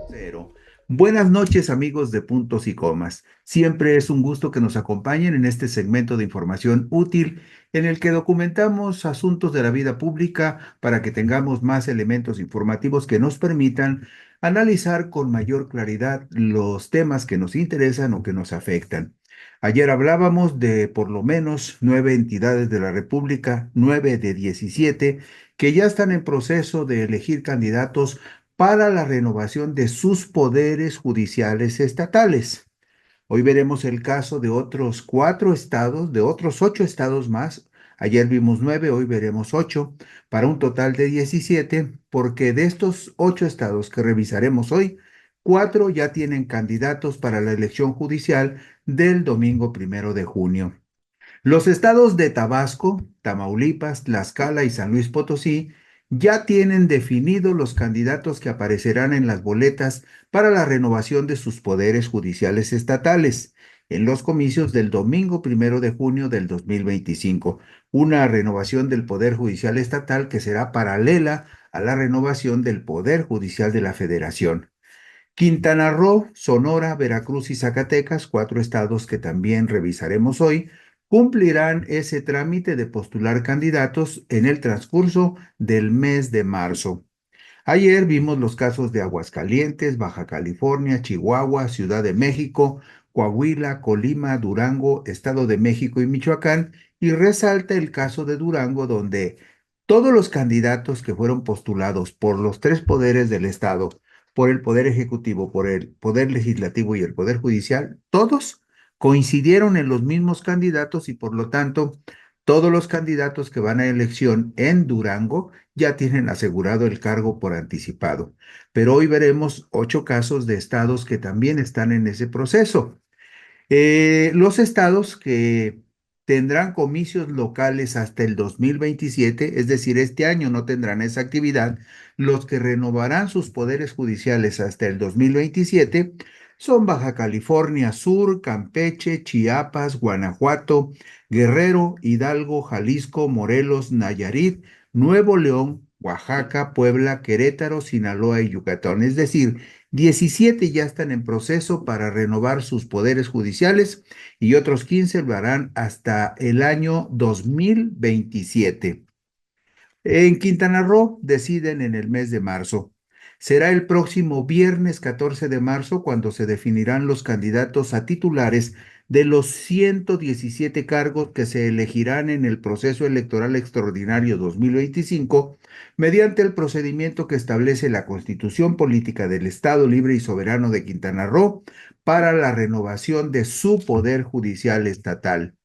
Cero. Buenas noches, amigos de Puntos y Comas. Siempre es un gusto que nos acompañen en este segmento de información útil en el que documentamos asuntos de la vida pública para que tengamos más elementos informativos que nos permitan analizar con mayor claridad los temas que nos interesan o que nos afectan. Ayer hablábamos de por lo menos 9 entidades de la República, 9 de 17, que ya están en proceso de elegir candidatos para la renovación de sus poderes judiciales estatales. Hoy veremos el caso de otros 4 estados, de otros 8 estados más. Ayer vimos 9, hoy veremos 8, para un total de 17, porque de estos 8 estados que revisaremos hoy, 4 ya tienen candidatos para la elección judicial del domingo 1 de junio. Los estados de Tabasco, Tamaulipas, Tlaxcala y San Luis Potosí ya tienen definidos los candidatos que aparecerán en las boletas para la renovación de sus poderes judiciales estatales en los comicios del domingo 1 de junio del 2025, una renovación del Poder Judicial Estatal que será paralela a la renovación del Poder Judicial de la Federación. Quintana Roo, Sonora, Veracruz y Zacatecas, 4 estados que también revisaremos hoy, cumplirán ese trámite de postular candidatos en el transcurso del mes de marzo. Ayer vimos los casos de Aguascalientes, Baja California, Chihuahua, Ciudad de México, Coahuila, Colima, Durango, Estado de México y Michoacán, y resalta el caso de Durango, donde todos los candidatos que fueron postulados por los 3 poderes del Estado, por el Poder Ejecutivo, por el Poder Legislativo y el Poder Judicial, todos coincidieron en los mismos candidatos y por lo tanto, todos los candidatos que van a elección en Durango ya tienen asegurado el cargo por anticipado. Pero hoy veremos 8 casos de estados que también están en ese proceso. Los estados que tendrán comicios locales hasta el 2027, es decir, este año no tendrán esa actividad, los que renovarán sus poderes judiciales hasta el 2027 son Baja California Sur, Campeche, Chiapas, Guanajuato, Guerrero, Hidalgo, Jalisco, Morelos, Nayarit, Nuevo León, Oaxaca, Puebla, Querétaro, Sinaloa y Yucatán. Es decir, 17 ya están en proceso para renovar sus poderes judiciales y otros 15 lo harán hasta el año 2027. En Quintana Roo deciden en el mes de marzo. Será el próximo viernes 14 de marzo cuando se definirán los candidatos a titulares de los 117 cargos que se elegirán en el proceso electoral extraordinario 2025 mediante el procedimiento que establece la Constitución Política del Estado Libre y Soberano de Quintana Roo para la renovación de su poder judicial estatal.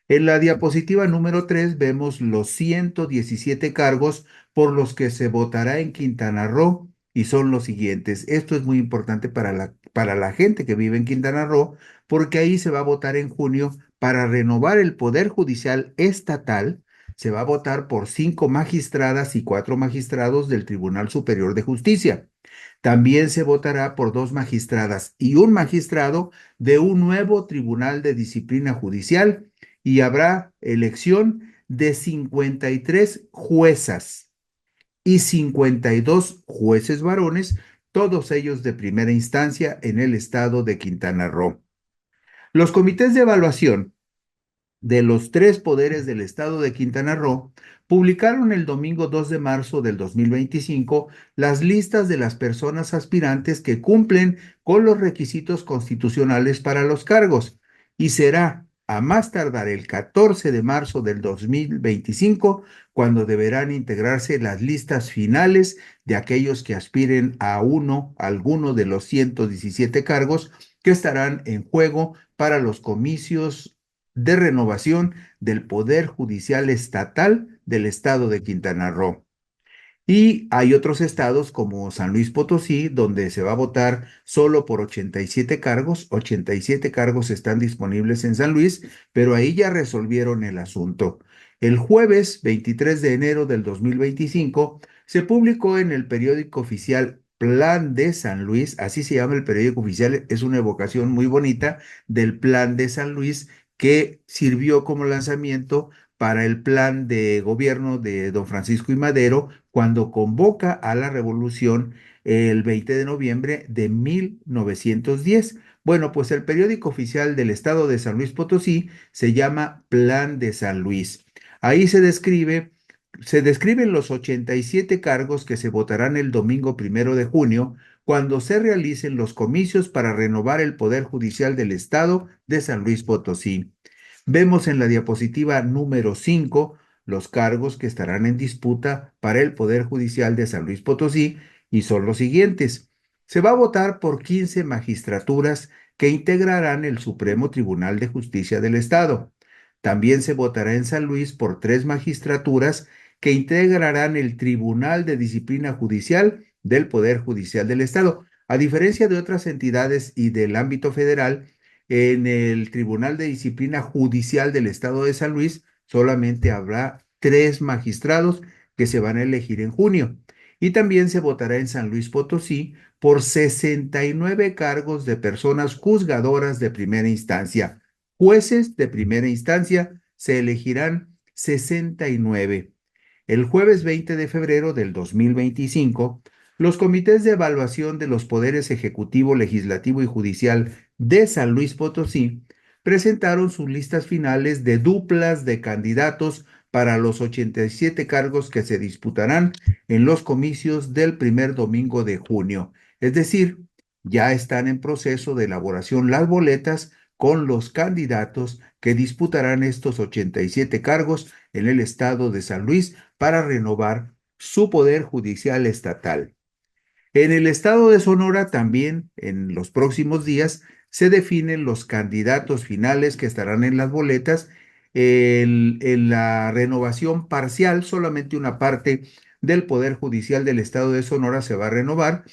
En la diapositiva número 3 vemos los 117 cargos por los que se votará en Quintana Roo y son los siguientes. Esto es muy importante para la gente que vive en Quintana Roo porque ahí se va a votar en junio para renovar el Poder Judicial Estatal. Se va a votar por 5 magistradas y 4 magistrados del Tribunal Superior de Justicia. También se votará por 2 magistradas y un magistrado de un nuevo Tribunal de Disciplina Judicial y habrá elección de 53 juezas y 52 jueces varones, todos ellos de primera instancia en el estado de Quintana Roo. Los comités de evaluación de los tres poderes del estado de Quintana Roo publicaron el domingo 2 de marzo del 2025 las listas de las personas aspirantes que cumplen con los requisitos constitucionales para los cargos y será a más tardar el 14 de marzo del 2025 cuando deberán integrarse las listas finales de aquellos que aspiren a alguno de los 117 cargos que estarán en juego para los comicios de renovación del Poder Judicial Estatal del Estado de Quintana Roo. Y hay otros estados como San Luis Potosí, donde se va a votar solo por 87 cargos. 87 cargos están disponibles en San Luis, pero ahí ya resolvieron el asunto. El jueves 23 de enero del 2025 se publicó en el periódico oficial Plan de San Luis, así se llama el periódico oficial, es una evocación muy bonita del Plan de San Luis que sirvió como lanzamiento para el plan de gobierno de don Francisco I. Madero cuando convoca a la revolución el 20 de noviembre de 1910. Bueno, pues el periódico oficial del estado de San Luis Potosí se llama Plan de San Luis. Ahí se describen los 87 cargos que se votarán el domingo 1 de junio, cuando se realicen los comicios para renovar el Poder Judicial del Estado de San Luis Potosí. Vemos en la diapositiva número 5 los cargos que estarán en disputa para el Poder Judicial de San Luis Potosí y son los siguientes. Se va a votar por 15 magistraturas que integrarán el Supremo Tribunal de Justicia del Estado. También se votará en San Luis por 3 magistraturas que integrarán el Tribunal de Disciplina Judicial del Poder Judicial del Estado. A diferencia de otras entidades y del ámbito federal, en el Tribunal de Disciplina Judicial del Estado de San Luis solamente habrá 3 magistrados que se van a elegir en junio. Y también se votará en San Luis Potosí por 69 cargos de personas juzgadoras de primera instancia. Jueces de primera instancia se elegirán 69. El jueves 20 de febrero del 2025, los comités de evaluación de los poderes ejecutivo, legislativo y judicial de San Luis Potosí presentaron sus listas finales de duplas de candidatos para los 87 cargos que se disputarán en los comicios del primer domingo de junio. Es decir, ya están en proceso de elaboración las boletas con los candidatos que disputarán estos 87 cargos en el estado de San Luis para renovar su poder judicial estatal. En el estado de Sonora también, en los próximos días, se definen los candidatos finales que estarán en las boletas. En la renovación parcial, solamente una parte del Poder Judicial del estado de Sonora se va a renovar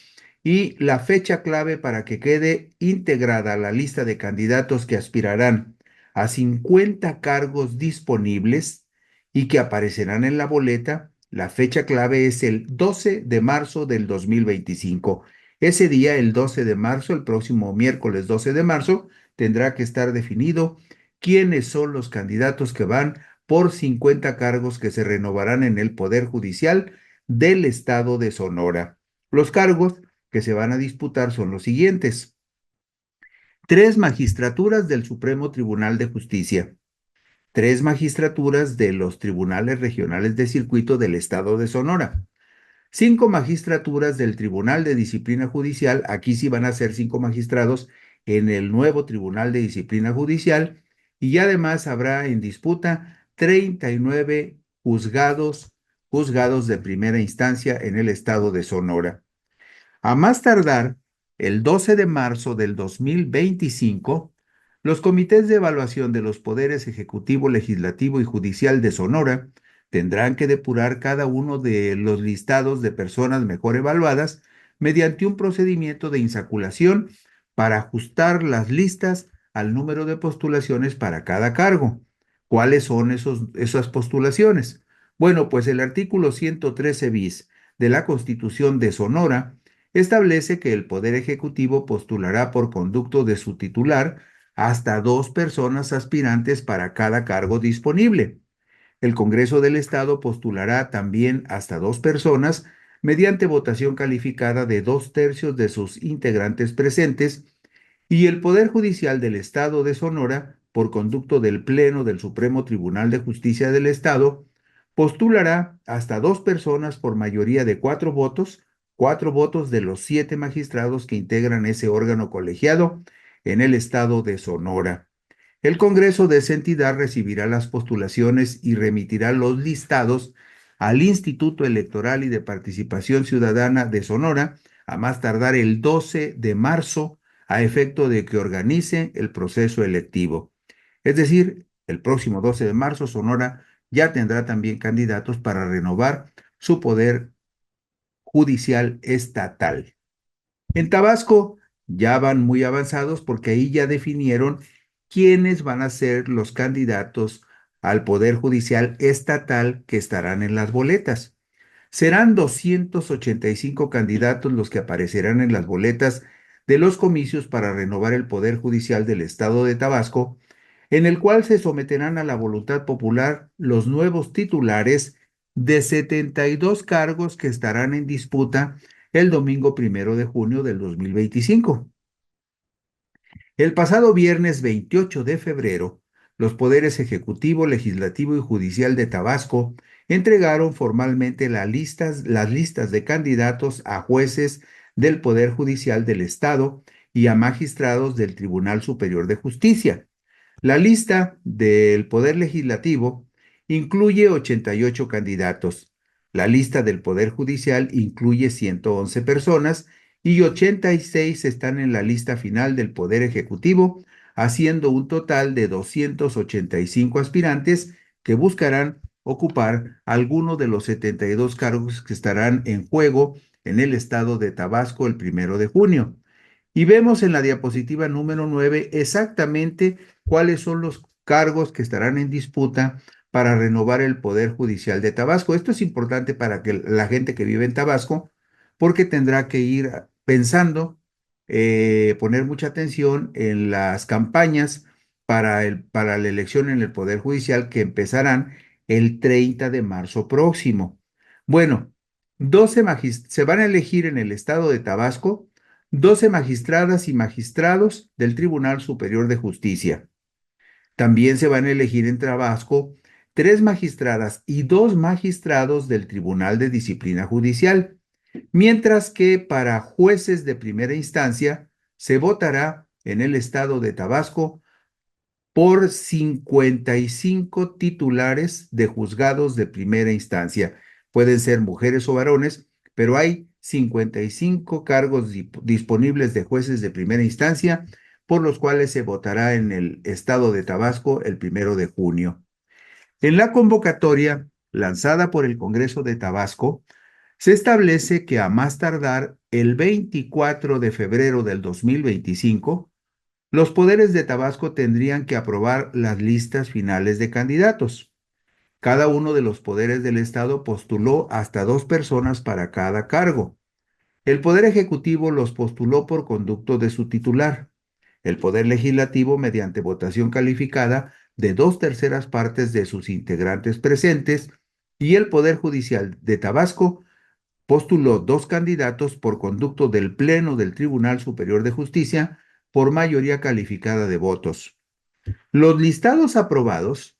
y la fecha clave para que quede integrada la lista de candidatos que aspirarán a 50 cargos disponibles y que aparecerán en la boleta. La fecha clave es el 12 de marzo del 2025. Ese día, el 12 de marzo, el próximo miércoles 12 de marzo, tendrá que estar definido quiénes son los candidatos que van por 50 cargos que se renovarán en el Poder Judicial del Estado de Sonora. Los cargos que se van a disputar son los siguientes: 3 magistraturas del Supremo Tribunal de Justicia, 3 magistraturas de los tribunales regionales de circuito del estado de Sonora, 5 magistraturas del Tribunal de Disciplina Judicial. Aquí sí van a ser 5 magistrados en el nuevo Tribunal de Disciplina Judicial y además habrá en disputa 39 juzgados de primera instancia en el estado de Sonora. A más tardar, el 12 de marzo del 2025, los comités de evaluación de los poderes ejecutivo, legislativo y judicial de Sonora tendrán que depurar cada uno de los listados de personas mejor evaluadas mediante un procedimiento de insaculación para ajustar las listas al número de postulaciones para cada cargo. ¿Cuáles son esas postulaciones? Bueno, pues el artículo 113 bis de la Constitución de Sonora establece que el Poder Ejecutivo postulará por conducto de su titular hasta 2 personas aspirantes para cada cargo disponible. El Congreso del Estado postulará también hasta 2 personas mediante votación calificada de 2/3 de sus integrantes presentes, y el Poder Judicial del Estado de Sonora, por conducto del Pleno del Supremo Tribunal de Justicia del Estado, postulará hasta 2 personas por mayoría de 4 votos, 4 votos de los 7 magistrados que integran ese órgano colegiado en el Estado de Sonora. El Congreso de esa entidad recibirá las postulaciones y remitirá los listados al Instituto Electoral y de Participación Ciudadana de Sonora a más tardar el 12 de marzo a efecto de que organice el proceso electivo. Es decir, el próximo 12 de marzo Sonora ya tendrá también candidatos para renovar su poder judicial estatal. En Tabasco ya van muy avanzados porque ahí ya definieron quiénes van a ser los candidatos al Poder Judicial estatal que estarán en las boletas. Serán 285 candidatos los que aparecerán en las boletas de los comicios para renovar el Poder Judicial del Estado de Tabasco, en el cual se someterán a la voluntad popular los nuevos titulares de 72 cargos que estarán en disputa el domingo 1 de junio del 2025. El pasado viernes 28 de febrero, los poderes ejecutivo, legislativo y judicial de Tabasco entregaron formalmente las listas de candidatos a jueces del Poder Judicial del Estado y a magistrados del Tribunal Superior de Justicia. La lista del Poder Legislativo incluye 88 candidatos. La lista del Poder Judicial incluye 111 personas y 86 están en la lista final del Poder Ejecutivo, haciendo un total de 285 aspirantes que buscarán ocupar alguno de los 72 cargos que estarán en juego en el estado de Tabasco el 1 de junio. Y vemos en la diapositiva número 9 exactamente cuáles son los cargos que estarán en disputa para renovar el Poder Judicial de Tabasco. Esto es importante para que la gente que vive en Tabasco, porque tendrá que ir pensando, poner mucha atención en las campañas para la elección en el Poder Judicial que empezarán el 30 de marzo próximo. Bueno, se van a elegir en el estado de Tabasco 12 magistradas y magistrados del Tribunal Superior de Justicia. También se van a elegir en Tabasco 3 magistradas y 2 magistrados del Tribunal de Disciplina Judicial, mientras que para jueces de primera instancia se votará en el estado de Tabasco por 55 titulares de juzgados de primera instancia. Pueden ser mujeres o varones, pero hay 55 cargos disponibles de jueces de primera instancia, por los cuales se votará en el estado de Tabasco el 1 de junio. En la convocatoria lanzada por el Congreso de Tabasco, se establece que a más tardar el 24 de febrero del 2025, los poderes de Tabasco tendrían que aprobar las listas finales de candidatos. Cada uno de los poderes del Estado postuló hasta 2 personas para cada cargo. El Poder Ejecutivo los postuló por conducto de su titular. El Poder Legislativo mediante votación calificada de 2/3 de sus integrantes presentes, y el Poder Judicial de Tabasco postuló 2 candidatos por conducto del Pleno del Tribunal Superior de Justicia por mayoría calificada de votos. Los listados aprobados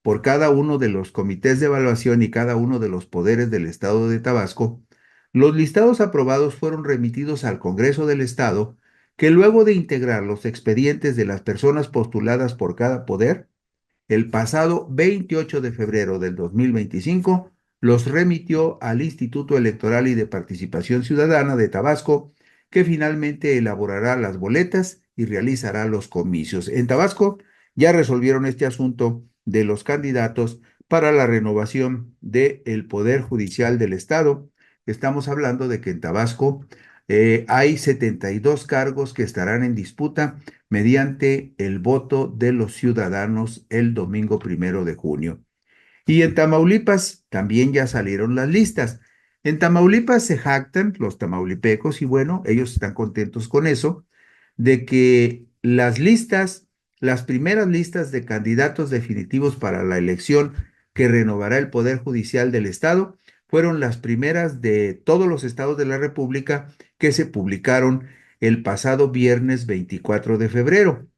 por cada uno de los comités de evaluación y cada uno de los poderes del Estado de Tabasco, los listados aprobados fueron remitidos al Congreso del Estado, que luego de integrar los expedientes de las personas postuladas por cada poder, el pasado 28 de febrero del 2025, los remitió al Instituto Electoral y de Participación Ciudadana de Tabasco, que finalmente elaborará las boletas y realizará los comicios. En Tabasco ya resolvieron este asunto de los candidatos para la renovación del Poder Judicial del Estado. Estamos hablando de que en Tabasco hay 72 cargos que estarán en disputa mediante el voto de los ciudadanos el domingo 1 de junio. Y en Tamaulipas también ya salieron las listas. En Tamaulipas se jactan los tamaulipecos, y bueno, ellos están contentos con eso, de que las primeras listas de candidatos definitivos para la elección que renovará el Poder Judicial del Estado, fueron las primeras de todos los estados de la República que se publicaron el pasado viernes 24 de febrero,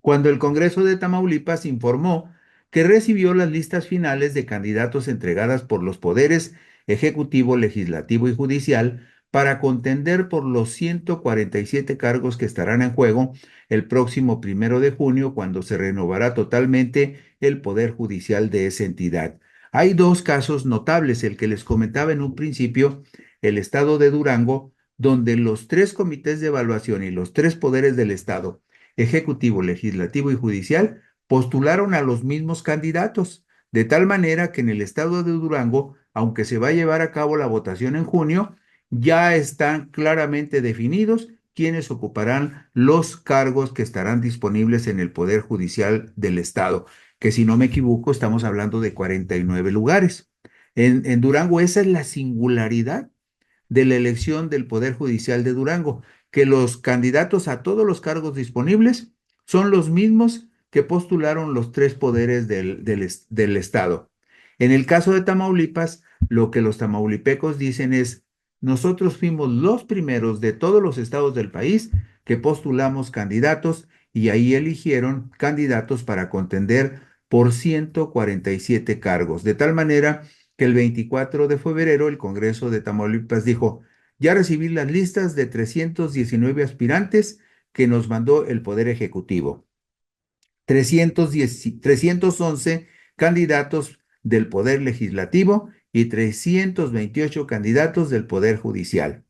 cuando el Congreso de Tamaulipas informó que recibió las listas finales de candidatos entregadas por los poderes ejecutivo, legislativo y judicial para contender por los 147 cargos que estarán en juego el próximo 1 de junio, cuando se renovará totalmente el poder judicial de esa entidad. Hay dos casos notables, el que les comentaba en un principio, el estado de Durango, donde los tres comités de evaluación y los tres poderes del estado, ejecutivo, legislativo y judicial, postularon a los mismos candidatos, de tal manera que en el estado de Durango, aunque se va a llevar a cabo la votación en junio, ya están claramente definidos quienes ocuparán los cargos que estarán disponibles en el Poder Judicial del Estado, que si no me equivoco estamos hablando de 49 lugares. En Durango esa es la singularidad de la elección del Poder Judicial de Durango, que los candidatos a todos los cargos disponibles son los mismos que postularon los tres poderes del Estado. En el caso de Tamaulipas, lo que los tamaulipecos dicen es, nosotros fuimos los primeros de todos los estados del país que postulamos candidatos y ahí eligieron candidatos para contender por 147 cargos, de tal manera que el 24 de febrero el Congreso de Tamaulipas dijo, ya recibí las listas de 319 aspirantes que nos mandó el Poder Ejecutivo. 311 candidatos del Poder Legislativo y 328 candidatos del Poder Judicial.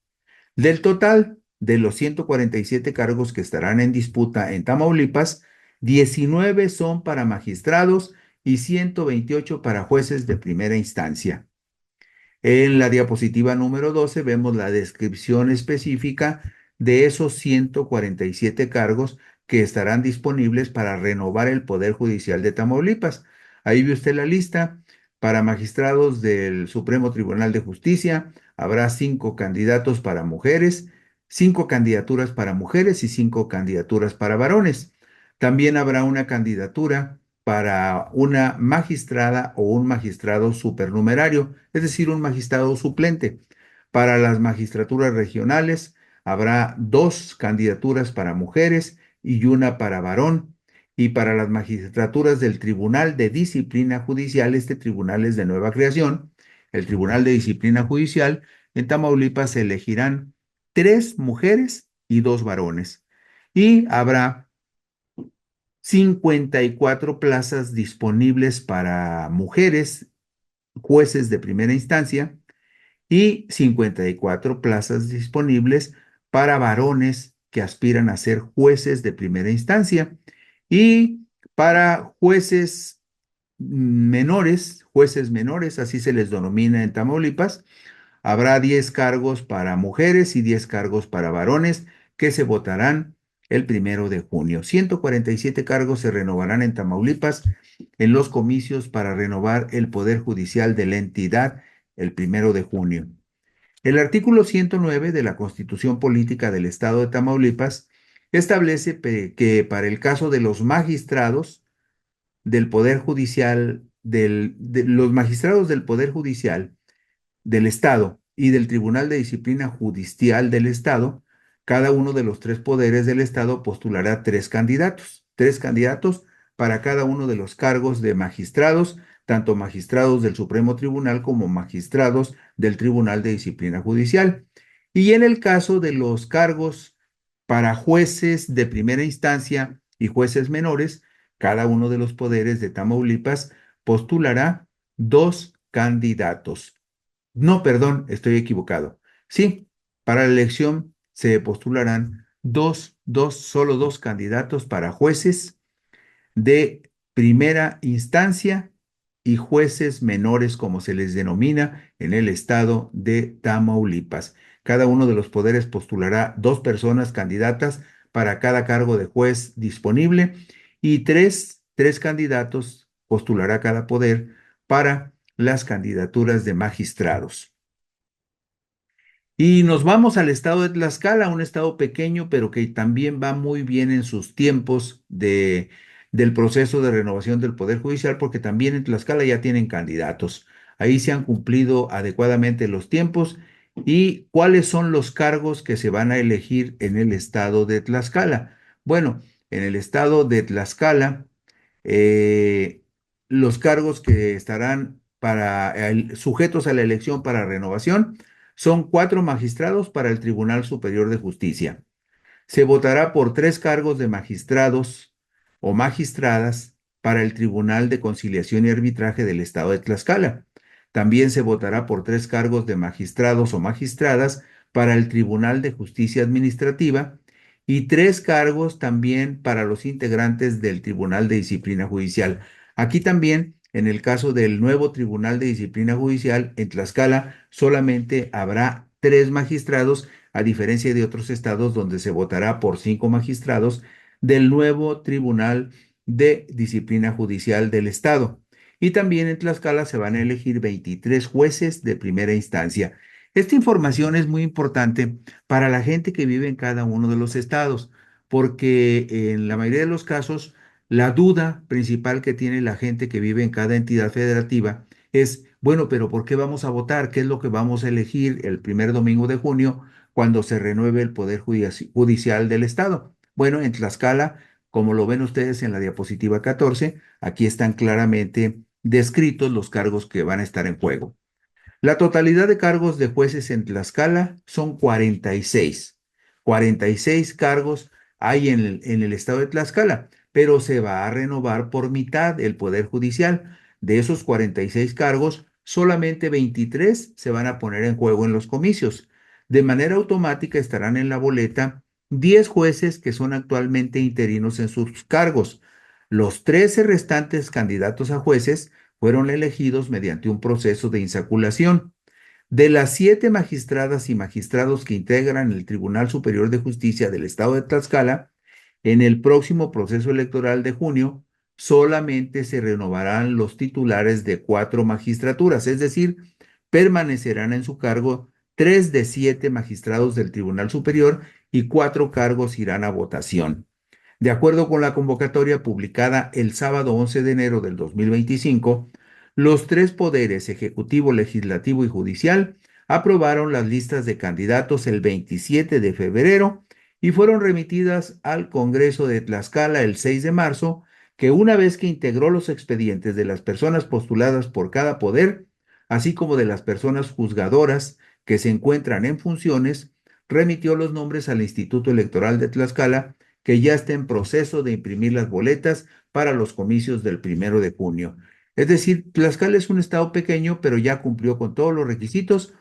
Del total de los 147 cargos que estarán en disputa en Tamaulipas, 19 son para magistrados y 128 para jueces de primera instancia. En la diapositiva número 12 vemos la descripción específica de esos 147 cargos que estarán disponibles para renovar el Poder Judicial de Tamaulipas. Ahí ve usted la lista. Para magistrados del Supremo Tribunal de Justicia habrá 5 candidatos para mujeres, 5 candidaturas para mujeres y 5 candidaturas para varones. También habrá una candidatura para una magistrada o un magistrado supernumerario, es decir, un magistrado suplente. Para las magistraturas regionales habrá 2 candidaturas para mujeres y una para varón. Y para las magistraturas del Tribunal de Disciplina Judicial, este tribunal es de nueva creación, el Tribunal de Disciplina Judicial, en Tamaulipas se elegirán 3 mujeres y 2 varones. Y habrá 54 plazas disponibles para mujeres, jueces de primera instancia, y 54 plazas disponibles para varones que aspiran a ser jueces de primera instancia. Y para jueces menores, así se les denomina en Tamaulipas, habrá 10 cargos para mujeres y 10 cargos para varones que se votarán el 1 de junio. 147 cargos se renovarán en Tamaulipas en los comicios para renovar el Poder Judicial de la entidad el 1 de junio. El artículo 109 de la Constitución Política del Estado de Tamaulipas establece que para el caso de los magistrados del Poder Judicial, de los magistrados del Poder Judicial del Estado y del Tribunal de Disciplina Judicial del Estado, cada uno de los tres poderes del Estado postulará 3 candidatos para cada uno de los cargos de magistrados, tanto magistrados del Supremo Tribunal como magistrados del Tribunal de Disciplina Judicial. Y en el caso de los cargos para jueces de primera instancia y jueces menores, cada uno de los poderes de Tamaulipas postulará 2 candidatos. No, perdón, estoy equivocado. Sí, para la elección se postularán solo 2 candidatos para jueces de primera instancia y jueces menores, como se les denomina en el estado de Tamaulipas. Cada uno de los poderes postulará 2 personas candidatas para cada cargo de juez disponible y tres candidatos postulará cada poder para las candidaturas de magistrados. Y nos vamos al estado de Tlaxcala, un estado pequeño, pero que también va muy bien en sus tiempos del proceso de renovación del Poder Judicial, porque también en Tlaxcala ya tienen candidatos. ahí se han cumplido adecuadamente los tiempos y cuáles son los cargos que se van a elegir en el estado de Tlaxcala. Bueno, en el estado de Tlaxcala, eh, los cargos que estarán sujetos a la elección para renovación son 4 magistrados para el Tribunal Superior de Justicia. Se votará por 3 cargos de magistrados o magistradas para el Tribunal de Conciliación y Arbitraje del Estado de Tlaxcala. También se votará por 3 cargos de magistrados o magistradas para el Tribunal de Justicia Administrativa y 3 cargos también para los integrantes del Tribunal de Disciplina Judicial. Aquí también, en el caso del nuevo Tribunal de Disciplina Judicial en Tlaxcala, solamente habrá 3 magistrados, a diferencia de otros estados donde se votará por 5 magistrados del nuevo Tribunal de Disciplina Judicial del Estado. Y también en Tlaxcala se van a elegir 23 jueces de primera instancia. Esta información es muy importante para la gente que vive en cada uno de los estados, porque en la mayoría de los casos, la duda principal que tiene la gente que vive en cada entidad federativa es, bueno, pero ¿por qué vamos a votar? ¿Qué es lo que vamos a elegir el primer domingo de junio cuando se renueve el Poder Judicial del Estado? Bueno, en Tlaxcala, como lo ven ustedes en la diapositiva 14, aquí están claramente descritos los cargos que van a estar en juego. La totalidad de cargos de jueces en Tlaxcala son 46. 46 cargos hay en el estado de Tlaxcala, pero se va a renovar por mitad el Poder Judicial. De esos 46 cargos, solamente 23 se van a poner en juego en los comicios. De manera automática estarán en la boleta 10 jueces que son actualmente interinos en sus cargos. Los 13 restantes candidatos a jueces fueron elegidos mediante un proceso de insaculación. De las 7 magistradas y magistrados que integran el Tribunal Superior de Justicia del Estado de Tlaxcala, en el próximo proceso electoral de junio, solamente se renovarán los titulares de 4 magistraturas, es decir, permanecerán en su cargo 3 de 7 magistrados del Tribunal Superior y 4 cargos irán a votación. De acuerdo con la convocatoria publicada el sábado 11 de enero del 2025, los 3 poderes, ejecutivo, legislativo y judicial, aprobaron las listas de candidatos el 27 de febrero y fueron remitidas al Congreso de Tlaxcala el 6 de marzo, que una vez que integró los expedientes de las personas postuladas por cada poder, así como de las personas juzgadoras que se encuentran en funciones, remitió los nombres al Instituto Electoral de Tlaxcala, que ya está en proceso de imprimir las boletas para los comicios del 1 de junio. Es decir, Tlaxcala es un estado pequeño, pero ya cumplió con todos los requisitos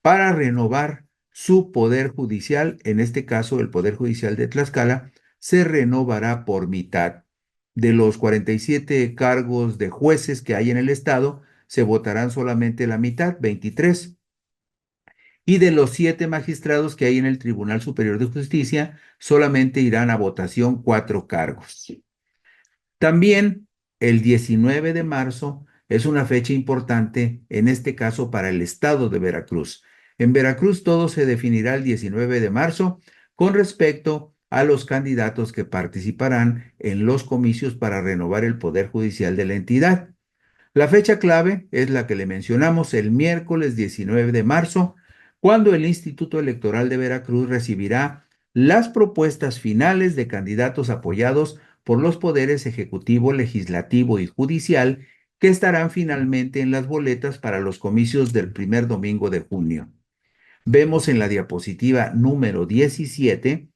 para renovar su poder judicial. En este caso, el Poder Judicial de Tlaxcala se renovará por mitad. De los 47 cargos de jueces que hay en el estado, se votarán solamente la mitad, 23. Y de los 7 magistrados que hay en el Tribunal Superior de Justicia, solamente irán a votación 4 cargos. También el 19 de marzo es una fecha importante, en este caso para el estado de Veracruz. En Veracruz todo se definirá el 19 de marzo con respecto a los candidatos que participarán en los comicios para renovar el Poder Judicial de la entidad. La fecha clave es la que le mencionamos, el miércoles 19 de marzo, cuando el Instituto Electoral de Veracruz recibirá las propuestas finales de candidatos apoyados por los poderes ejecutivo, legislativo y judicial, que estarán finalmente en las boletas para los comicios del primer domingo de junio. Vemos en la diapositiva número 17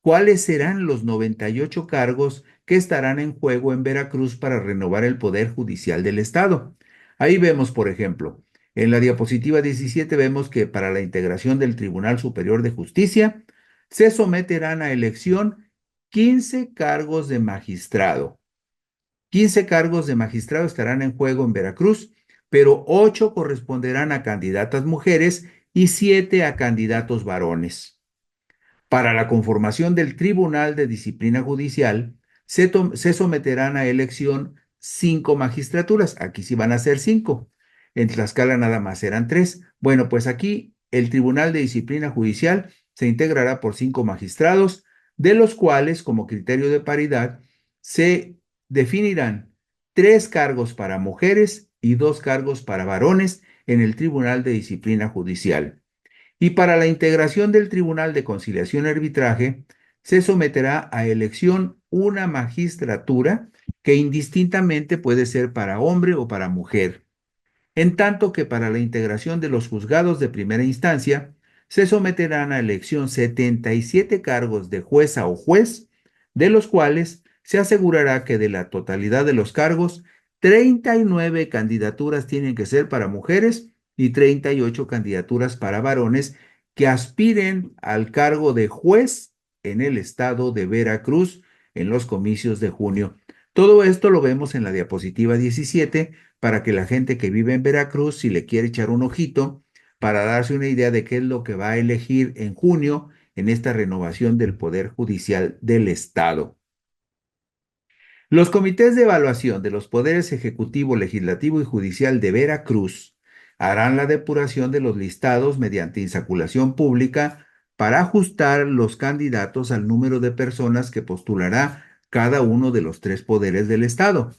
cuáles serán los 98 cargos que estarán en juego en Veracruz para renovar el Poder Judicial del Estado. Ahí vemos, por ejemplo, en la diapositiva 17 vemos que para la integración del Tribunal Superior de Justicia se someterán a elección 15 cargos de magistrado. 15 cargos de magistrado estarán en juego en Veracruz, pero 8 corresponderán a candidatas mujeres y 7 a candidatos varones. Para la conformación del Tribunal de Disciplina Judicial, se someterán a elección 5 magistraturas. Aquí sí van a ser 5. En Tlaxcala nada más eran 3. Bueno, pues aquí el Tribunal de Disciplina Judicial se integrará por 5 magistrados, de los cuales, como criterio de paridad, se definirán 3 cargos para mujeres y 2 cargos para varones en el Tribunal de Disciplina Judicial. Y para la integración del Tribunal de Conciliación y Arbitraje, se someterá a elección una magistratura que indistintamente puede ser para hombre o para mujer, en tanto que para la integración de los juzgados de primera instancia, se someterán a elección 77 cargos de jueza o juez, de los cuales se asegurará que de la totalidad de los cargos, 39 candidaturas tienen que ser para mujeres y 38 candidaturas para varones que aspiren al cargo de juez en el estado de Veracruz en los comicios de junio. Todo esto lo vemos en la diapositiva 17 para que la gente que vive en Veracruz, si le quiere echar un ojito, para darse una idea de qué es lo que va a elegir en junio en esta renovación del Poder Judicial del Estado. Los comités de evaluación de los poderes ejecutivo, legislativo y judicial de Veracruz harán la depuración de los listados mediante insaculación pública para ajustar los candidatos al número de personas que postulará cada uno de los 3 poderes del Estado.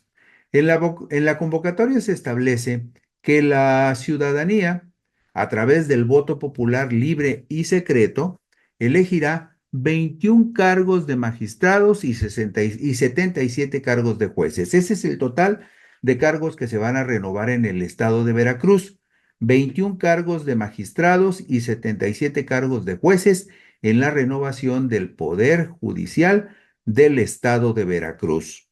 En la convocatoria se establece que la ciudadanía, a través del voto popular libre y secreto, elegirá 21 cargos de magistrados y 77 cargos de jueces. Ese es el total de cargos que se van a renovar en el estado de Veracruz. 21 cargos de magistrados y 77 cargos de jueces en la renovación del Poder Judicial del estado de Veracruz.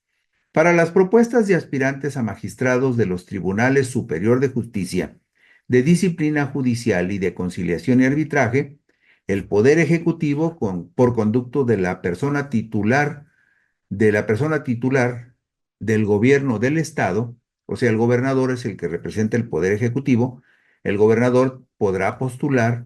Para las propuestas de aspirantes a magistrados de los Tribunales Superior de Justicia, de Disciplina Judicial y de Conciliación y Arbitraje, el Poder Ejecutivo, por conducto de la persona titular del gobierno del Estado, o sea, el gobernador es el que representa el Poder Ejecutivo, el gobernador podrá postular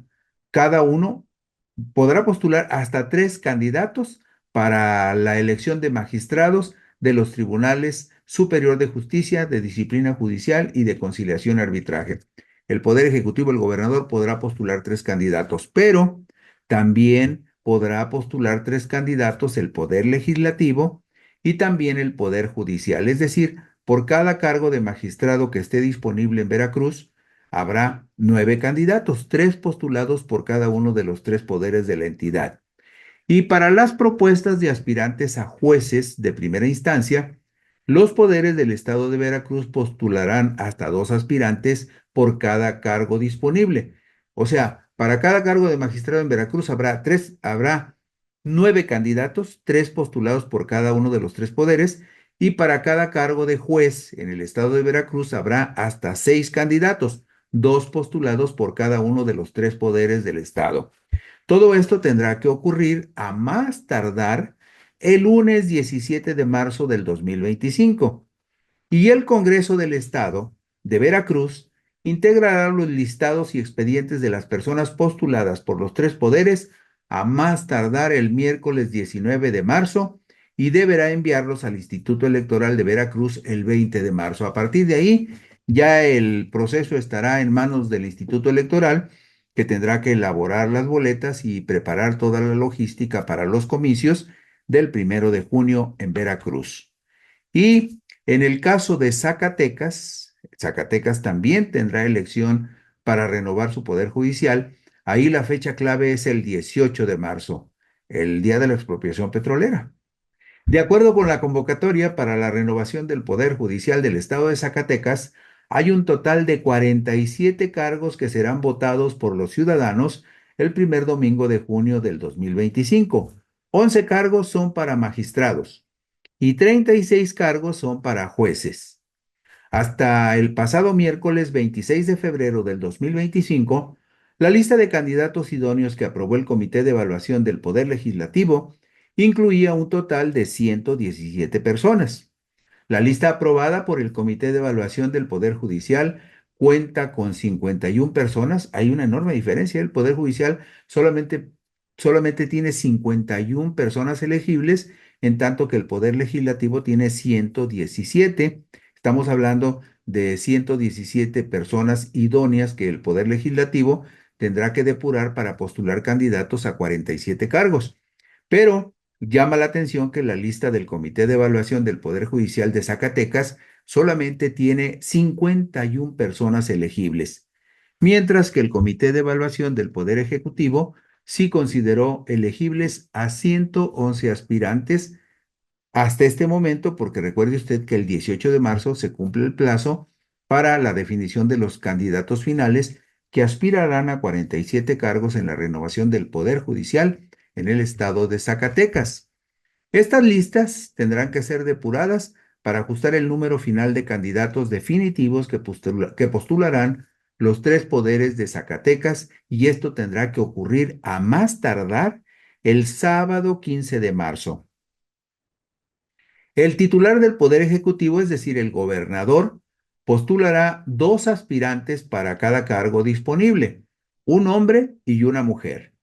hasta 3 candidatos para la elección de magistrados de los Tribunales Superior de Justicia, de Disciplina Judicial y de Conciliación y Arbitraje. El Poder Ejecutivo, el gobernador, podrá postular 3 candidatos, pero también podrá postular 3 candidatos el Poder Legislativo y también el Poder Judicial. Es decir, por cada cargo de magistrado que esté disponible en Veracruz, habrá 9 candidatos, 3 postulados por cada uno de los 3 poderes de la entidad. Y para las propuestas de aspirantes a jueces de primera instancia, los poderes del estado de Veracruz postularán hasta 2 aspirantes por cada cargo disponible. O sea, para cada cargo de magistrado en Veracruz habrá 9 candidatos, 3 postulados por cada uno de los 3 poderes, y para cada cargo de juez en el estado de Veracruz habrá hasta 6 candidatos, 2 postulados por cada uno de los 3 poderes del estado. Todo esto tendrá que ocurrir a más tardar el lunes 17 de marzo del 2025. Y el Congreso del Estado de Veracruz integrará los listados y expedientes de las personas postuladas por los 3 poderes a más tardar el miércoles 19 de marzo y deberá enviarlos al Instituto Electoral de Veracruz el 20 de marzo. A partir de ahí, ya el proceso estará en manos del Instituto Electoral, que tendrá que elaborar las boletas y preparar toda la logística para los comicios del 1 de junio en Veracruz. Y en el caso de Zacatecas, Zacatecas también tendrá elección para renovar su poder judicial. Ahí la fecha clave es el 18 de marzo, el día de la expropiación petrolera. De acuerdo con la convocatoria para la renovación del Poder Judicial del Estado de Zacatecas, hay un total de 47 cargos que serán votados por los ciudadanos el primer domingo de junio del 2025. 11 cargos son para magistrados y 36 cargos son para jueces. Hasta el pasado miércoles 26 de febrero del 2025, la lista de candidatos idóneos que aprobó el Comité de Evaluación del Poder Legislativo incluía un total de 117 personas. La lista aprobada por el Comité de Evaluación del Poder Judicial cuenta con 51 personas. Hay una enorme diferencia. El Poder Judicial solamente tiene 51 personas elegibles, en tanto que el Poder Legislativo tiene 117. Estamos hablando de 117 personas idóneas que el Poder Legislativo tendrá que depurar para postular candidatos a 47 cargos. Pero llama la atención que la lista del Comité de Evaluación del Poder Judicial de Zacatecas solamente tiene 51 personas elegibles, mientras que el Comité de Evaluación del Poder Ejecutivo sí consideró elegibles a 111 aspirantes hasta este momento, porque recuerde usted que el 18 de marzo se cumple el plazo para la definición de los candidatos finales que aspirarán a 47 cargos en la renovación del Poder Judicial en el estado de Zacatecas. Estas listas tendrán que ser depuradas para ajustar el número final de candidatos definitivos que postularán los tres poderes de Zacatecas, y esto tendrá que ocurrir a más tardar el sábado 15 de marzo. El titular del Poder Ejecutivo, es decir, el gobernador, postulará dos aspirantes para cada cargo disponible, un hombre y una mujer.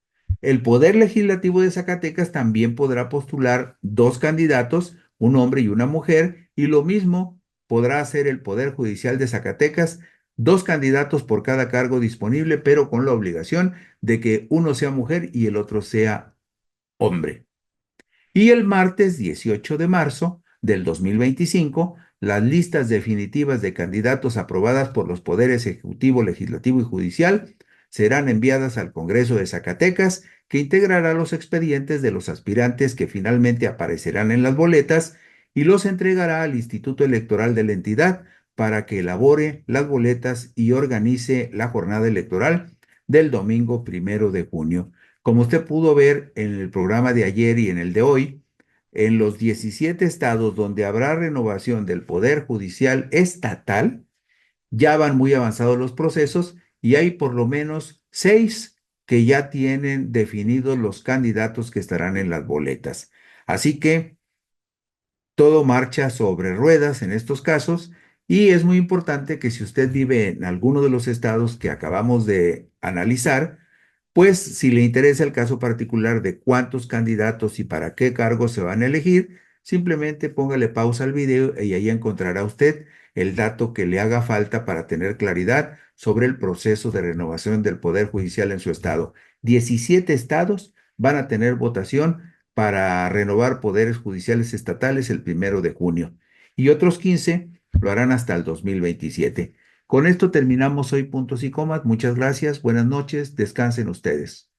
El Poder Legislativo de Zacatecas también podrá postular dos candidatos, un hombre y una mujer, y lo mismo podrá hacer el Poder Judicial de Zacatecas, dos candidatos por cada cargo disponible, pero con la obligación de que uno sea mujer y el otro sea hombre. Y el martes 18 de marzo del 2025, las listas definitivas de candidatos aprobadas por los poderes ejecutivo, legislativo y judicial serán enviadas al Congreso de Zacatecas, que integrará los expedientes de los aspirantes que finalmente aparecerán en las boletas y los entregará al Instituto Electoral de la entidad para que elabore las boletas y organice la jornada electoral del domingo 1 de junio. Como usted pudo ver en el programa de ayer y en el de hoy, en los 17 estados donde habrá renovación del Poder Judicial estatal, ya van muy avanzados los procesos y hay por lo menos 6 que ya tienen definidos los candidatos que estarán en las boletas. Así que todo marcha sobre ruedas en estos casos, y es muy importante que si usted vive en alguno de los estados que acabamos de analizar, pues si le interesa el caso particular de cuántos candidatos y para qué cargos se van a elegir, simplemente póngale pausa al video y ahí encontrará usted el dato que le haga falta para tener claridad sobre el proceso de renovación del Poder Judicial en su estado. 17 estados van a tener votación para renovar poderes judiciales estatales el 1 de junio, y otros 15 lo harán hasta el 2027. Con esto terminamos hoy puntos y comas. Muchas gracias, buenas noches, descansen ustedes.